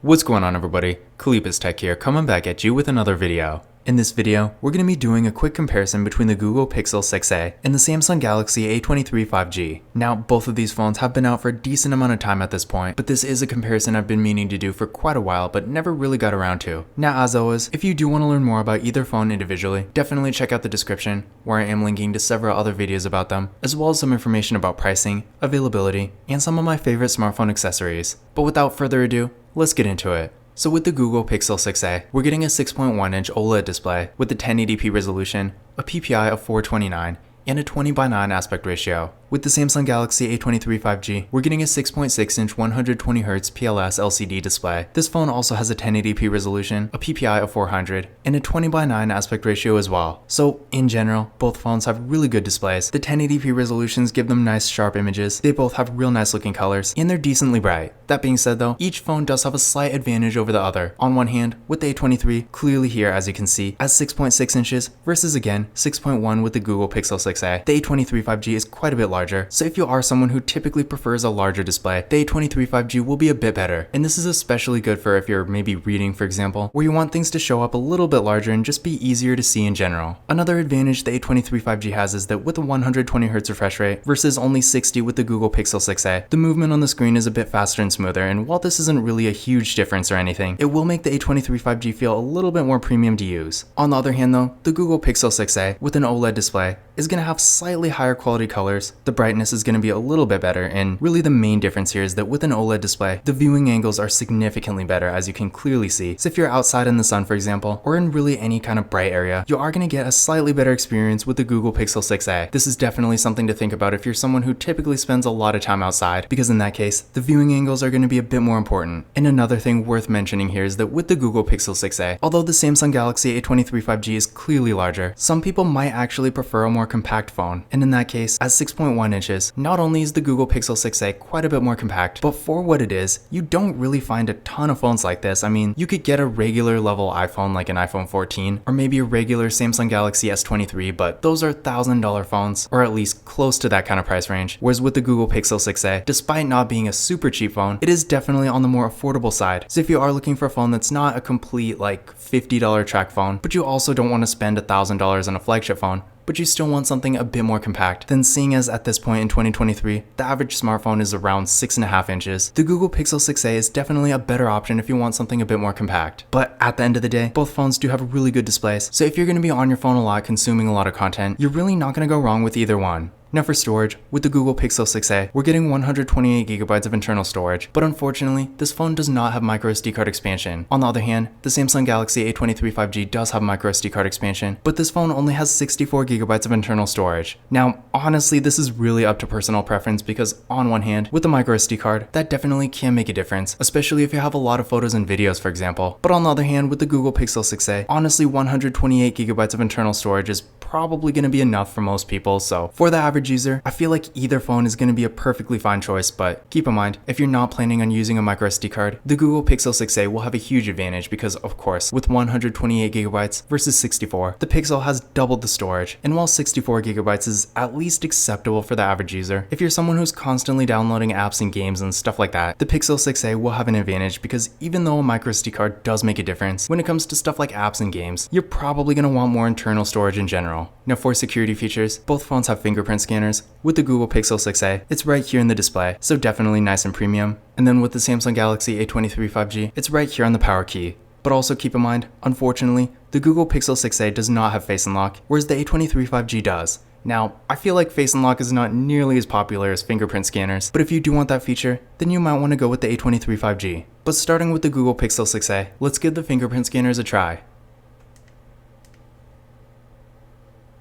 What's going on, everybody? Kalipus Tech here, coming back at you with another video. In this video, we're going to be doing a quick comparison between the Google Pixel 6a and the Samsung Galaxy A23 5G. Now, both of these phones have been out for a decent amount of time at this point, but this is a comparison I've been meaning to do for quite a while, but never really got around to. Now, as always, if you do want to learn more about either phone individually, definitely check out the description, where I am linking to several other videos about them, as well as some information about pricing, availability, and some of my favorite smartphone accessories. But without further ado, let's get into it. So with the Google Pixel 6a, we're getting a 6.1-inch OLED display with a 1080p resolution, a PPI of 429, and a 20:9 aspect ratio. With the Samsung Galaxy A23 5G, we're getting a 6.6-inch 120Hz PLS LCD display. This phone also has a 1080p resolution, a PPI of 400, and a 20:9 aspect ratio as well. So in general, both phones have really good displays. The 1080p resolutions give them nice sharp images, they both have real nice looking colors, and they're decently bright. That being said though, each phone does have a slight advantage over the other. On one hand, with the A23, clearly here as you can see, as 6.6 inches versus again 6.1 with the Google Pixel 6a. The A23 5G is quite a bit larger, so if you are someone who typically prefers a larger display, the A23 5G will be a bit better. And this is especially good for if you're maybe reading, for example, where you want things to show up a little bit larger and just be easier to see in general. Another advantage the A23 5G has is that with a 120Hz refresh rate versus only 60 with the Google Pixel 6a, the movement on the screen is a bit faster and smoother, and while this isn't really a huge difference or anything, it will make the A23 5G feel a little bit more premium to use. On the other hand though, the Google Pixel 6a with an OLED display is going to have slightly higher quality colors, the brightness is going to be a little bit better, and really the main difference here is that with an OLED display, the viewing angles are significantly better, as you can clearly see. So if you're outside in the sun, for example, or in really any kind of bright area, you are going to get a slightly better experience with the Google Pixel 6a. This is definitely something to think about if you're someone who typically spends a lot of time outside, because in that case, the viewing angles are going to be a bit more important. And another thing worth mentioning here is that with the Google Pixel 6a, although the Samsung Galaxy A23 5G is clearly larger, some people might actually prefer a more compact phone. And in that case, at 6.1 inches, not only is the Google Pixel 6a quite a bit more compact, but for what it is, you don't really find a ton of phones like this. I mean, you could get a regular level iPhone like an iPhone 14, or maybe a regular Samsung Galaxy S23, but those are $1,000 phones, or at least close to that kind of price range. Whereas with the Google Pixel 6a, despite not being a super cheap phone, it is definitely on the more affordable side. So if you are looking for a phone that's not a complete like $50 track phone, but you also don't want to spend $1,000 on a flagship phone, but you still want something a bit more compact, then seeing as at this point in 2023, the average smartphone is around 6.5 inches, the Google Pixel 6a is definitely a better option if you want something a bit more compact. But at the end of the day, both phones do have really good displays, so if you're going to be on your phone a lot consuming a lot of content, you're really not going to go wrong with either one. Now for storage, with the Google Pixel 6a, we're getting 128GB of internal storage, but unfortunately, this phone does not have microSD card expansion. On the other hand, the Samsung Galaxy A23 5G does have microSD card expansion, but this phone only has 64GB of internal storage. Now, honestly, this is really up to personal preference because on one hand, with the microSD card, that definitely can make a difference, especially if you have a lot of photos and videos, for example. But on the other hand, with the Google Pixel 6a, honestly, 128GB of internal storage is probably going to be enough for most people, so for the average user, I feel like either phone is going to be a perfectly fine choice, but keep in mind, if you're not planning on using a microSD card, the Google Pixel 6a will have a huge advantage because, of course, with 128GB versus 64, the Pixel has doubled the storage, and while 64GB is at least acceptable for the average user, if you're someone who's constantly downloading apps and games and stuff like that, the Pixel 6a will have an advantage because even though a microSD card does make a difference, when it comes to stuff like apps and games, you're probably going to want more internal storage in general. Now for security features, both phones have fingerprint scanners. With the Google Pixel 6a, it's right here in the display, so definitely nice and premium. And then with the Samsung Galaxy A23 5G, it's right here on the power key. But also keep in mind, unfortunately, the Google Pixel 6a does not have Face Unlock, whereas the A23 5G does. Now, I feel like Face Unlock is not nearly as popular as fingerprint scanners, but if you do want that feature, then you might want to go with the A23 5G. But starting with the Google Pixel 6a, let's give the fingerprint scanners a try.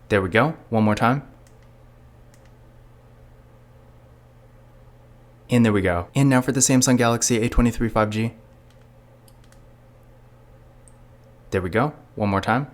There we go, one more time. And there we go. And now for the Samsung Galaxy A23 5G. There we go, one more time.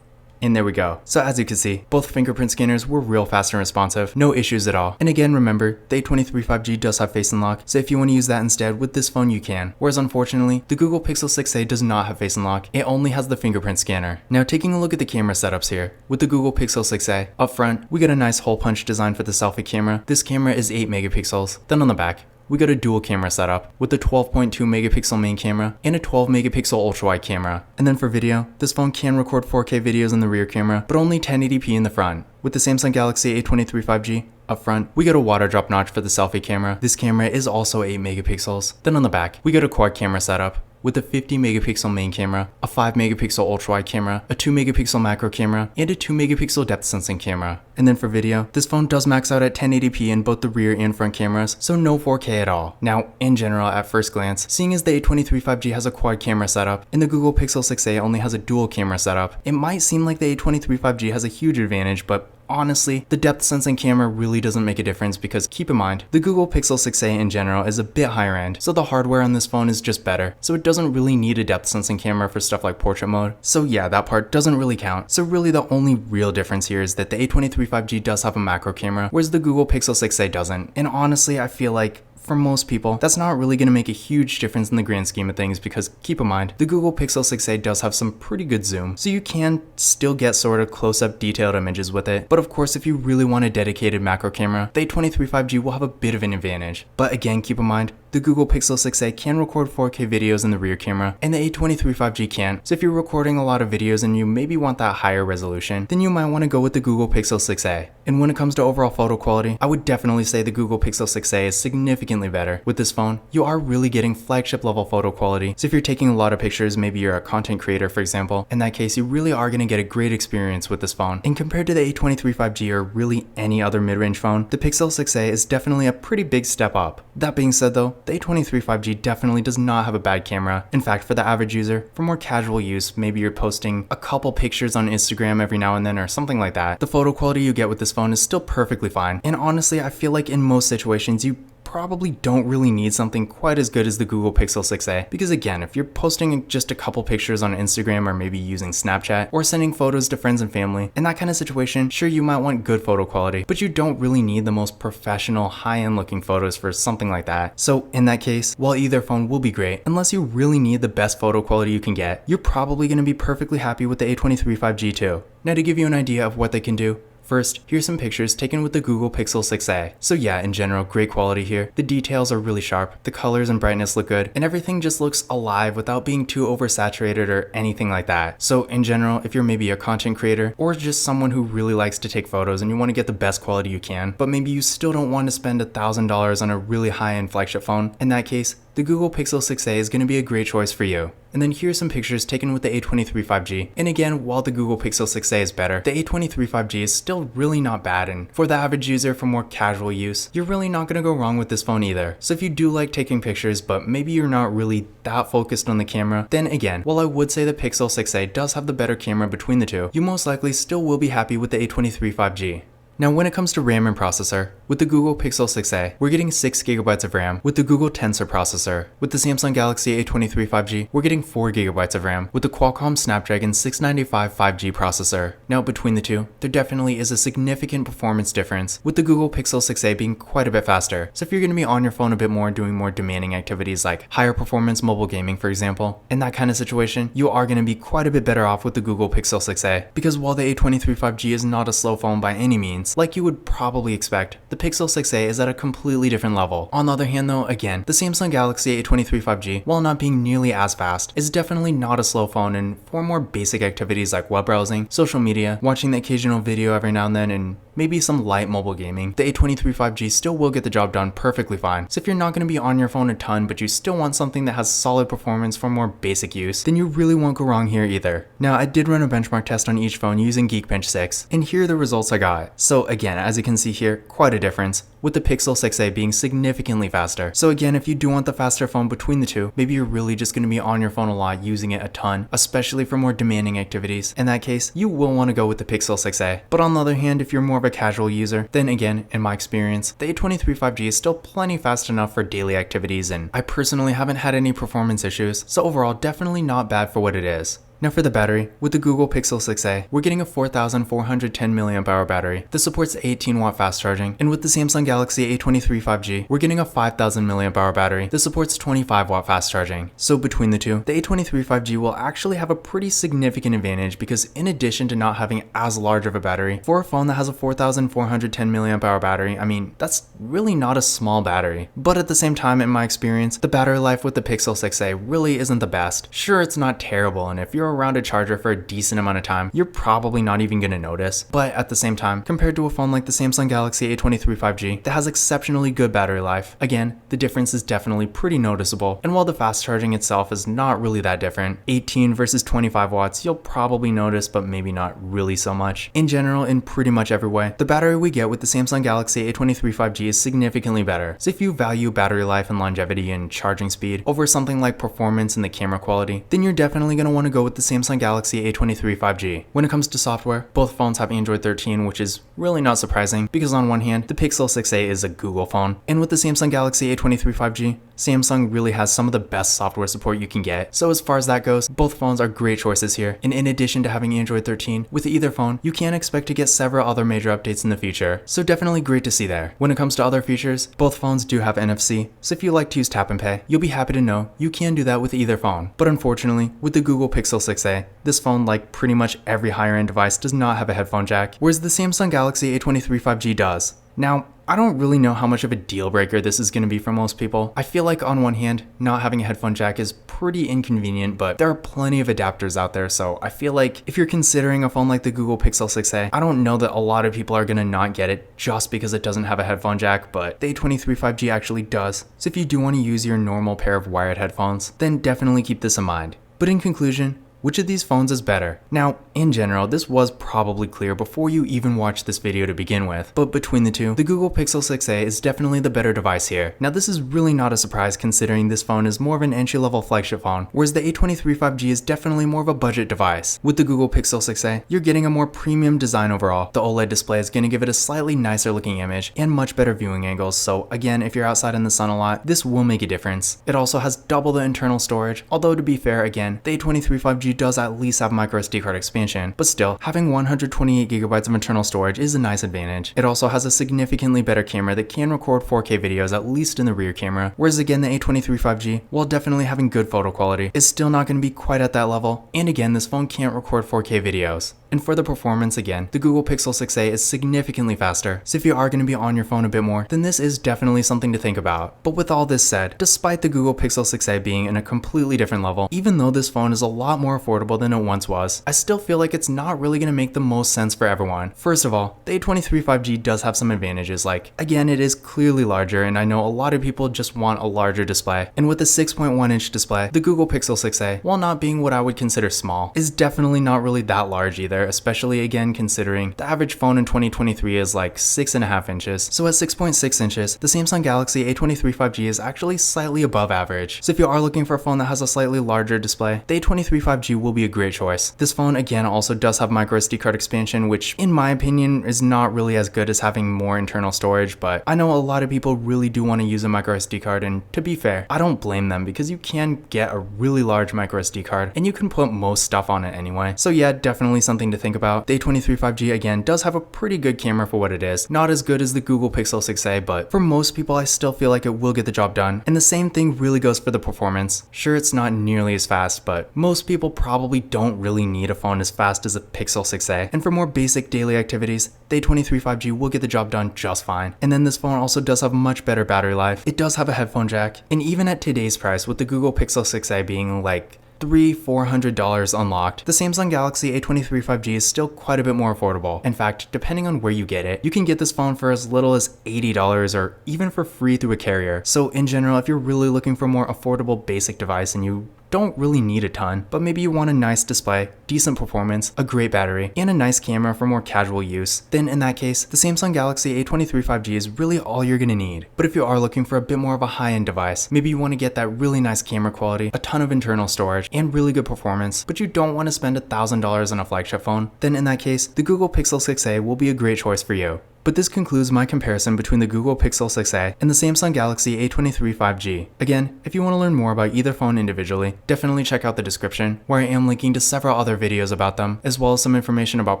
And there we go. So as you can see, both fingerprint scanners were real fast and responsive, no issues at all. And again, remember, the A23 5G does have Face Unlock, so if you want to use that instead with this phone you can. Whereas unfortunately, the Google Pixel 6a does not have Face Unlock, it only has the fingerprint scanner. Now taking a look at the camera setups here, with the Google Pixel 6a, up front, we get a nice hole punch design for the selfie camera. This camera is 8 megapixels. Then on the back, we got a dual camera setup with a 12.2 megapixel main camera and a 12 megapixel ultra wide camera. And then for video, this phone can record 4K videos in the rear camera, but only 1080p in the front. With the Samsung Galaxy A23 5G, up front, we got a water drop notch for the selfie camera. This camera is also 8 megapixels. Then on the back, we got a quad camera setup with a 50 megapixel main camera, a 5 megapixel ultra wide camera, a 2 megapixel macro camera, and a 2 megapixel depth sensing camera. And then for video, this phone does max out at 1080p in both the rear and front cameras, so no 4K at all. Now, in general, at first glance, seeing as the A23 5G has a quad camera setup and the Google Pixel 6a only has a dual camera setup, it might seem like the A23 5G has a huge advantage, but honestly, the depth sensing camera really doesn't make a difference because keep in mind, the Google Pixel 6a in general is a bit higher end, so the hardware on this phone is just better, so it doesn't really need a depth sensing camera for stuff like portrait mode. So yeah, that part doesn't really count. So really the only real difference here is that the A23 5G does have a macro camera, whereas the Google Pixel 6a doesn't. And honestly, I feel like for most people, that's not really going to make a huge difference in the grand scheme of things because keep in mind, the Google Pixel 6a does have some pretty good zoom, so you can still get sort of close-up detailed images with it. But of course, if you really want a dedicated macro camera, the A23 5G will have a bit of an advantage. But again, keep in mind, the Google Pixel 6a can record 4K videos in the rear camera, and the A23 5G can't. So if you're recording a lot of videos and you maybe want that higher resolution, then you might want to go with the Google Pixel 6a. And when it comes to overall photo quality, I would definitely say the Google Pixel 6a is significantly better. With this phone, you are really getting flagship level photo quality. So if you're taking a lot of pictures, maybe you're a content creator for example, in that case you really are going to get a great experience with this phone. And compared to the A23 5G or really any other mid-range phone, the Pixel 6a is definitely a pretty big step up. That being said though, the A23 5G definitely does not have a bad camera. In fact, for the average user, for more casual use, maybe you're posting a couple pictures on Instagram every now and then or something like that, the photo quality you get with this phone is still perfectly fine. And honestly, I feel like in most situations, you probably don't really need something quite as good as the Google Pixel 6a because again, if you're posting just a couple pictures on Instagram or maybe using Snapchat or sending photos to friends and family, in that kind of situation, sure you might want good photo quality, but you don't really need the most professional high-end looking photos for something like that. So in that case, while either phone will be great, unless you really need the best photo quality you can get, you're probably going to be perfectly happy with the A23 5G too. Now to give you an idea of what they can do, first, here's some pictures taken with the Google Pixel 6a. So yeah, in general, great quality here. The details are really sharp, the colors and brightness look good, and everything just looks alive without being too oversaturated or anything like that. So in general, if you're maybe a content creator or just someone who really likes to take photos and you want to get the best quality you can, but maybe you still don't want to spend $1,000 on a really high-end flagship phone, in that case, the Google Pixel 6a is going to be a great choice for you. And then here's some pictures taken with the A23 5G. And again, while the Google Pixel 6a is better, the A23 5G is still really not bad, and for the average user for more casual use, you're really not going to go wrong with this phone either. So if you do like taking pictures, but maybe you're not really that focused on the camera, then again, while I would say the Pixel 6a does have the better camera between the two, you most likely still will be happy with the A23 5G. Now when it comes to RAM and processor, with the Google Pixel 6a, we're getting 6GB of RAM with the Google Tensor processor. With the Samsung Galaxy A23 5G, we're getting 4GB of RAM with the Qualcomm Snapdragon 695 5G processor. Now between the two, there definitely is a significant performance difference, with the Google Pixel 6a being quite a bit faster. So if you're going to be on your phone a bit more doing more demanding activities like higher performance mobile gaming for example, in that kind of situation, you are going to be quite a bit better off with the Google Pixel 6a. Because while the A23 5G is not a slow phone by any means, like you would probably expect, the Pixel 6a is at a completely different level. On the other hand though, again, the Samsung Galaxy A23 5G, while not being nearly as fast, is definitely not a slow phone, and for more basic activities like web browsing, social media, watching the occasional video every now and then, and maybe some light mobile gaming, the A23 5G still will get the job done perfectly fine. So if you're not going to be on your phone a ton, but you still want something that has solid performance for more basic use, then you really won't go wrong here either. Now I did run a benchmark test on each phone using Geekbench 6, and here are the results I got. So again, as you can see here, quite a difference, with the Pixel 6a being significantly faster. So again, if you do want the faster phone between the two, maybe you're really just going to be on your phone a lot using it a ton, especially for more demanding activities. In that case, you will want to go with the Pixel 6a. But on the other hand, if you're more of a casual user, then again, in my experience, the A23 5G is still plenty fast enough for daily activities, and I personally haven't had any performance issues, so overall definitely not bad for what it is. Now for the battery, with the Google Pixel 6a, we're getting a 4,410 mAh battery that supports 18-watt fast charging, and with the Samsung Galaxy A23 5G, we're getting a 5,000 mAh battery that supports 25-watt fast charging. So between the two, the A23 5G will actually have a pretty significant advantage because in addition to not having as large of a battery, for a phone that has a 4,410 mAh battery, I mean, that's really not a small battery. But at the same time, in my experience, the battery life with the Pixel 6a really isn't the best. Sure, it's not terrible, and if you're around a charger for a decent amount of time, you're probably not even gonna notice. But at the same time, compared to a phone like the Samsung Galaxy A23 5G that has exceptionally good battery life, again, the difference is definitely pretty noticeable. And while the fast charging itself is not really that different, 18 versus 25 watts, you'll probably notice, but maybe not really so much. In general, in pretty much every way, the battery we get with the Samsung Galaxy A23 5G is significantly better. So if you value battery life and longevity and charging speed over something like performance and the camera quality, then you're definitely going to want to go with the Samsung Galaxy A23 5G. When it comes to software, both phones have Android 13, which is really not surprising because on one hand, the Pixel 6a is a Google phone, and with the Samsung Galaxy A23 5G, Samsung really has some of the best software support you can get. So as far as that goes, both phones are great choices here. And in addition to having Android 13, with either phone, you can expect to get several other major updates in the future. So definitely great to see there. When it comes to other features, both phones do have NFC. So if you like to use tap and pay, you'll be happy to know you can do that with either phone. But unfortunately, with the Google Pixel 6a, this phone, like pretty much every higher end device, does not have a headphone jack, whereas the Samsung Galaxy A23 5G does. Now, I don't really know how much of a deal breaker this is going to be for most people. I feel like on one hand, not having a headphone jack is pretty inconvenient, but there are plenty of adapters out there, so I feel like if you're considering a phone like the Google Pixel 6a, I don't know that a lot of people are going to not get it just because it doesn't have a headphone jack, but the A23 5G actually does. So if you do want to use your normal pair of wired headphones, then definitely keep this in mind. But in conclusion, which of these phones is better? Now, in general, this was probably clear before you even watched this video to begin with, but between the two, the Google Pixel 6a is definitely the better device here. Now, this is really not a surprise considering this phone is more of an entry-level flagship phone, whereas the A23 5G is definitely more of a budget device. With the Google Pixel 6a, you're getting a more premium design overall. The OLED display is going to give it a slightly nicer looking image and much better viewing angles, so again, if you're outside in the sun a lot, this will make a difference. It also has double the internal storage, although to be fair, again, the A23 5G does at least have microSD card expansion, but still, having 128GB of internal storage is a nice advantage. It also has a significantly better camera that can record 4K videos, at least in the rear camera, whereas again the A23 5G, while definitely having good photo quality, is still not going to be quite at that level, and again this phone can't record 4K videos. And for the performance, again, the Google Pixel 6a is significantly faster, so if you are going to be on your phone a bit more, then this is definitely something to think about. But with all this said, despite the Google Pixel 6a being in a completely different level, even though this phone is a lot more affordable than it once was, I still feel like it's not really going to make the most sense for everyone. First of all, the A23 5G does have some advantages, like, again, it is clearly larger, and I know a lot of people just want a larger display. And with a 6.1-inch display, the Google Pixel 6a, while not being what I would consider small, is definitely not really that large either, especially again considering the average phone in 2023 is like 6.5 inches. So at 6.6 inches, the Samsung Galaxy A23 5G is actually slightly above average. So if you are looking for a phone that has a slightly larger display, the A23 5G will be a great choice. This phone again also does have microSD card expansion, which in my opinion is not really as good as having more internal storage, but I know a lot of people really do want to use a microSD card, and to be fair, I don't blame them because you can get a really large microSD card and you can put most stuff on it anyway. So yeah, definitely something to think about. The A23 5G again does have a pretty good camera for what it is. Not as good as the Google Pixel 6a, but for most people I still feel like it will get the job done. And the same thing really goes for the performance. Sure, it's not nearly as fast, but most people probably don't really need a phone as fast as a Pixel 6a. And for more basic daily activities, the A23 5G will get the job done just fine. And then this phone also does have much better battery life. It does have a headphone jack, and even at today's price with the Google Pixel 6a being like $300-400 unlocked, the Samsung Galaxy A23 5G is still quite a bit more affordable. In fact, depending on where you get it, you can get this phone for as little as $80 or even for free through a carrier. So in general, if you're really looking for a more affordable basic device and you don't really need a ton, but maybe you want a nice display, decent performance, a great battery, and a nice camera for more casual use, then in that case, the Samsung Galaxy A23 5G is really all you're gonna need. But if you are looking for a bit more of a high-end device, maybe you want to get that really nice camera quality, a ton of internal storage, and really good performance, but you don't want to spend $1,000 on a flagship phone, then in that case, the Google Pixel 6a will be a great choice for you. But this concludes my comparison between the Google Pixel 6a and the Samsung Galaxy A23 5G. Again, if you want to learn more about either phone individually, definitely check out the description, where I am linking to several other videos about them, as well as some information about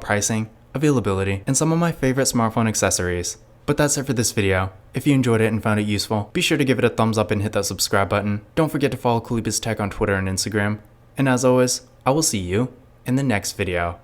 pricing, availability, and some of my favorite smartphone accessories. But that's it for this video. If you enjoyed it and found it useful, be sure to give it a thumbs up and hit that subscribe button. Don't forget to follow Kalibas Tech on Twitter and Instagram. And as always, I will see you in the next video.